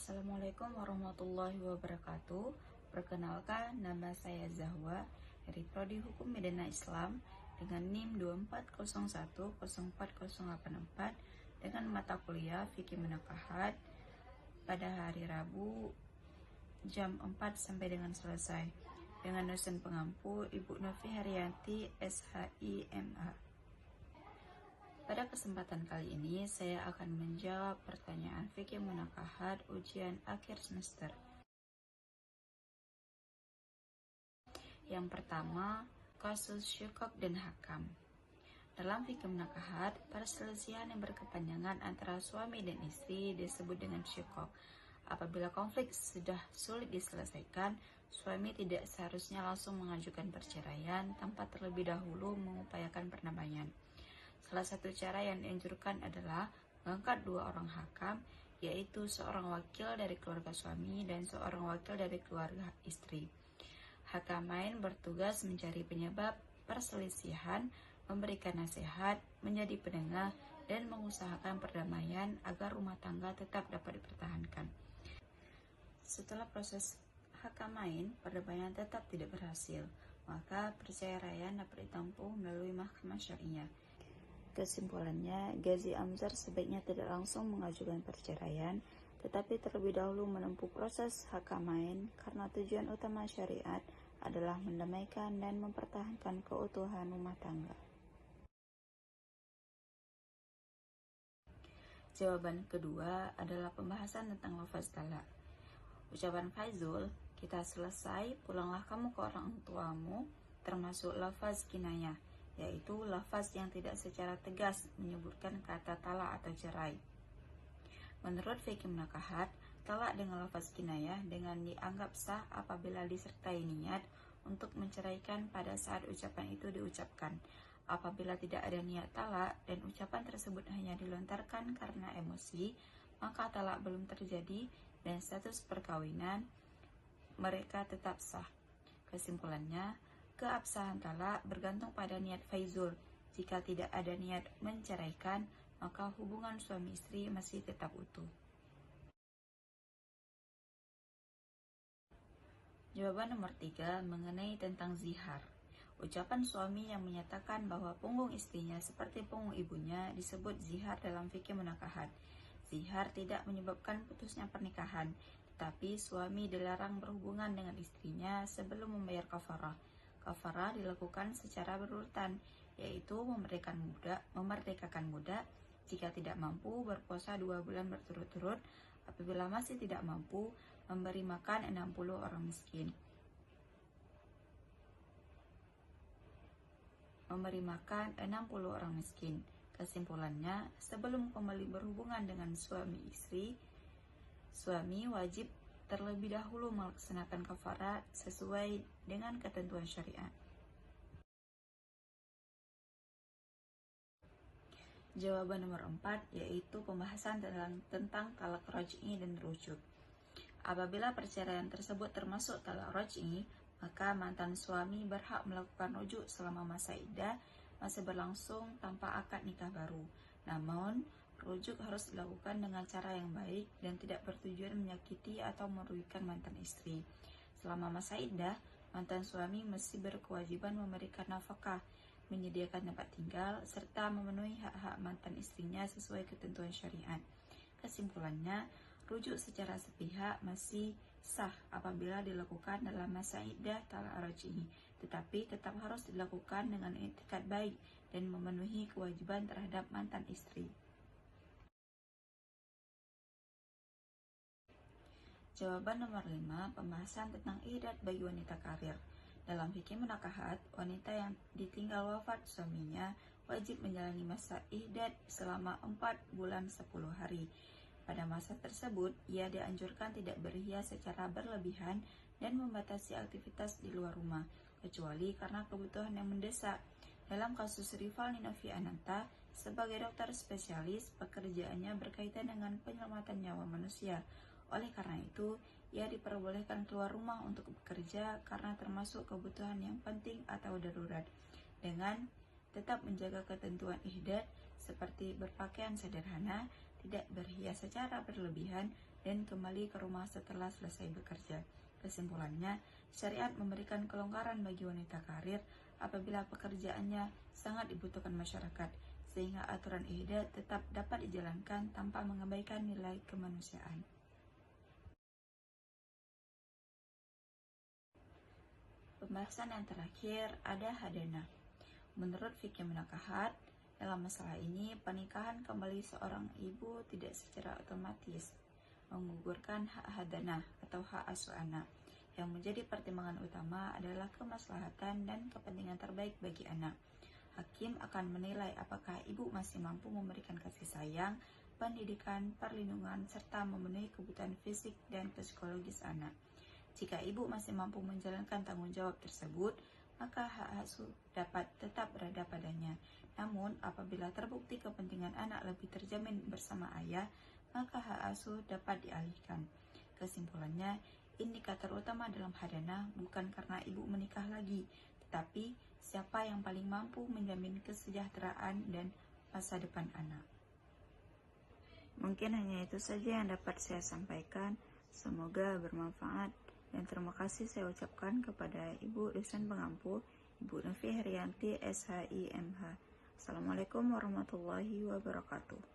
Assalamualaikum warahmatullahi wabarakatuh. Perkenalkan, nama saya Zahwa dari Prodi Hukum Pidana Islam dengan NIM 241040084 dengan mata kuliah Fikih Munakahat pada hari Rabu jam 4 sampai dengan selesai dengan dosen pengampu Ibu Novi Haryanti SHI MA. Pada kesempatan kali ini, saya akan menjawab pertanyaan fikih munakahat ujian akhir semester. Yang pertama, kasus syukok dan hakam. Dalam fikih munakahat, perselisihan yang berkepanjangan antara suami dan istri disebut dengan syukok. Apabila konflik sudah sulit diselesaikan, suami tidak seharusnya langsung mengajukan perceraian tanpa terlebih dahulu mengupayakan perdamaian. Salah satu cara yang dianjurkan adalah mengangkat dua orang hakam, yaitu seorang wakil dari keluarga suami dan seorang wakil dari keluarga istri. Hakamain bertugas mencari penyebab perselisihan, memberikan nasihat, menjadi penengah, dan mengusahakan perdamaian agar rumah tangga tetap dapat dipertahankan. Setelah proses hakamain, perdamaian tetap tidak berhasil, maka perceraian dapat ditempuh melalui mahkamah syariah. Kesimpulannya, Ghazi Amzar sebaiknya tidak langsung mengajukan perceraian, tetapi terlebih dahulu menempuh proses hakamain karena tujuan utama syariat adalah mendamaikan dan mempertahankan keutuhan rumah tangga. Jawaban kedua adalah pembahasan tentang lafaz talak. Ucapan Faizul, kita selesai, pulanglah kamu ke orang tuamu, termasuk lafaz kinayah, yaitu lafaz yang tidak secara tegas menyebutkan kata talak atau cerai. Menurut fikih munakahat, talak dengan lafaz kinayah dengan dianggap sah apabila disertai niat untuk menceraikan pada saat ucapan itu diucapkan. Apabila tidak ada niat talak dan ucapan tersebut hanya dilontarkan karena emosi, maka talak belum terjadi dan status perkawinan mereka tetap sah. Kesimpulannya, keabsahan talak bergantung pada niat Faizul. Jika tidak ada niat menceraikan, maka hubungan suami istri masih tetap utuh. Jawaban nomor 3 mengenai tentang zihar. Ucapan suami yang menyatakan bahwa punggung istrinya seperti punggung ibunya disebut zihar dalam fikih munakahat. Zihar tidak menyebabkan putusnya pernikahan, tetapi suami dilarang berhubungan dengan istrinya sebelum membayar kafarah. Kafarah dilakukan secara berurutan, yaitu memerdekakan budak, jika tidak mampu berpuasa 2 bulan berturut-turut, apabila masih tidak mampu memberi makan 60 orang miskin. Kesimpulannya, sebelum kembali berhubungan dengan suami istri, suami wajib terlebih dahulu melaksanakan kafarat sesuai dengan ketentuan syariat. Jawaban nomor 4 yaitu pembahasan tentang talak raj'i dan rujuk. Apabila perceraian tersebut termasuk talak raj'i, maka mantan suami berhak melakukan rujuk selama masa iddah masih berlangsung tanpa akad nikah baru. Namun, rujuk harus dilakukan dengan cara yang baik dan tidak bertujuan menyakiti atau merugikan mantan istri. Selama masa iddah, mantan suami mesti berkewajiban memberikan nafkah, menyediakan tempat tinggal, serta memenuhi hak-hak mantan istrinya sesuai ketentuan syariat. Kesimpulannya, rujuk secara sepihak masih sah apabila dilakukan dalam masa iddah talak raj'i, tetapi tetap harus dilakukan dengan etikat baik dan memenuhi kewajiban terhadap mantan istri. Jawaban nomor 5, pembahasan tentang iddat bagi wanita karir. Dalam fikih munakahat, wanita yang ditinggal wafat suaminya wajib menjalani masa iddat selama 4 bulan 10 hari. Pada masa tersebut, ia dianjurkan tidak berhias secara berlebihan dan membatasi aktivitas di luar rumah, kecuali karena kebutuhan yang mendesak. Dalam kasus Rival Ninovi Ananta, sebagai dokter spesialis, pekerjaannya berkaitan dengan penyelamatan nyawa manusia. Oleh karena itu, ia diperbolehkan keluar rumah untuk bekerja karena termasuk kebutuhan yang penting atau darurat, dengan tetap menjaga ketentuan ihdat seperti berpakaian sederhana, tidak berhias secara berlebihan, dan kembali ke rumah setelah selesai bekerja. Kesimpulannya, syariat memberikan kelonggaran bagi wanita karir apabila pekerjaannya sangat dibutuhkan masyarakat, sehingga aturan ihdad tetap dapat dijalankan tanpa mengabaikan nilai kemanusiaan. Pembahasan yang terakhir ada hadana. Menurut fikih munakahat, dalam masalah ini pernikahan kembali seorang ibu tidak secara otomatis menggugurkan hak hadanah atau hak asuh anak. Yang menjadi pertimbangan utama adalah kemaslahatan dan kepentingan terbaik bagi anak. Hakim akan menilai apakah ibu masih mampu memberikan kasih sayang, pendidikan, perlindungan, serta memenuhi kebutuhan fisik dan psikologis anak. Jika ibu masih mampu menjalankan tanggung jawab tersebut, maka hak asuh dapat tetap berada padanya. Namun, apabila terbukti kepentingan anak lebih terjamin bersama ayah, maka hak asuh dapat dialihkan. Kesimpulannya, indikator utama dalam hadana bukan karena ibu menikah lagi, tetapi siapa yang paling mampu menjamin kesejahteraan dan masa depan anak. Mungkin hanya itu saja yang dapat saya sampaikan. Semoga bermanfaat. Dan terima kasih saya ucapkan kepada Ibu dosen pengampu, Ibu Novi Herianti, SHIMH. Assalamualaikum warahmatullahi wabarakatuh.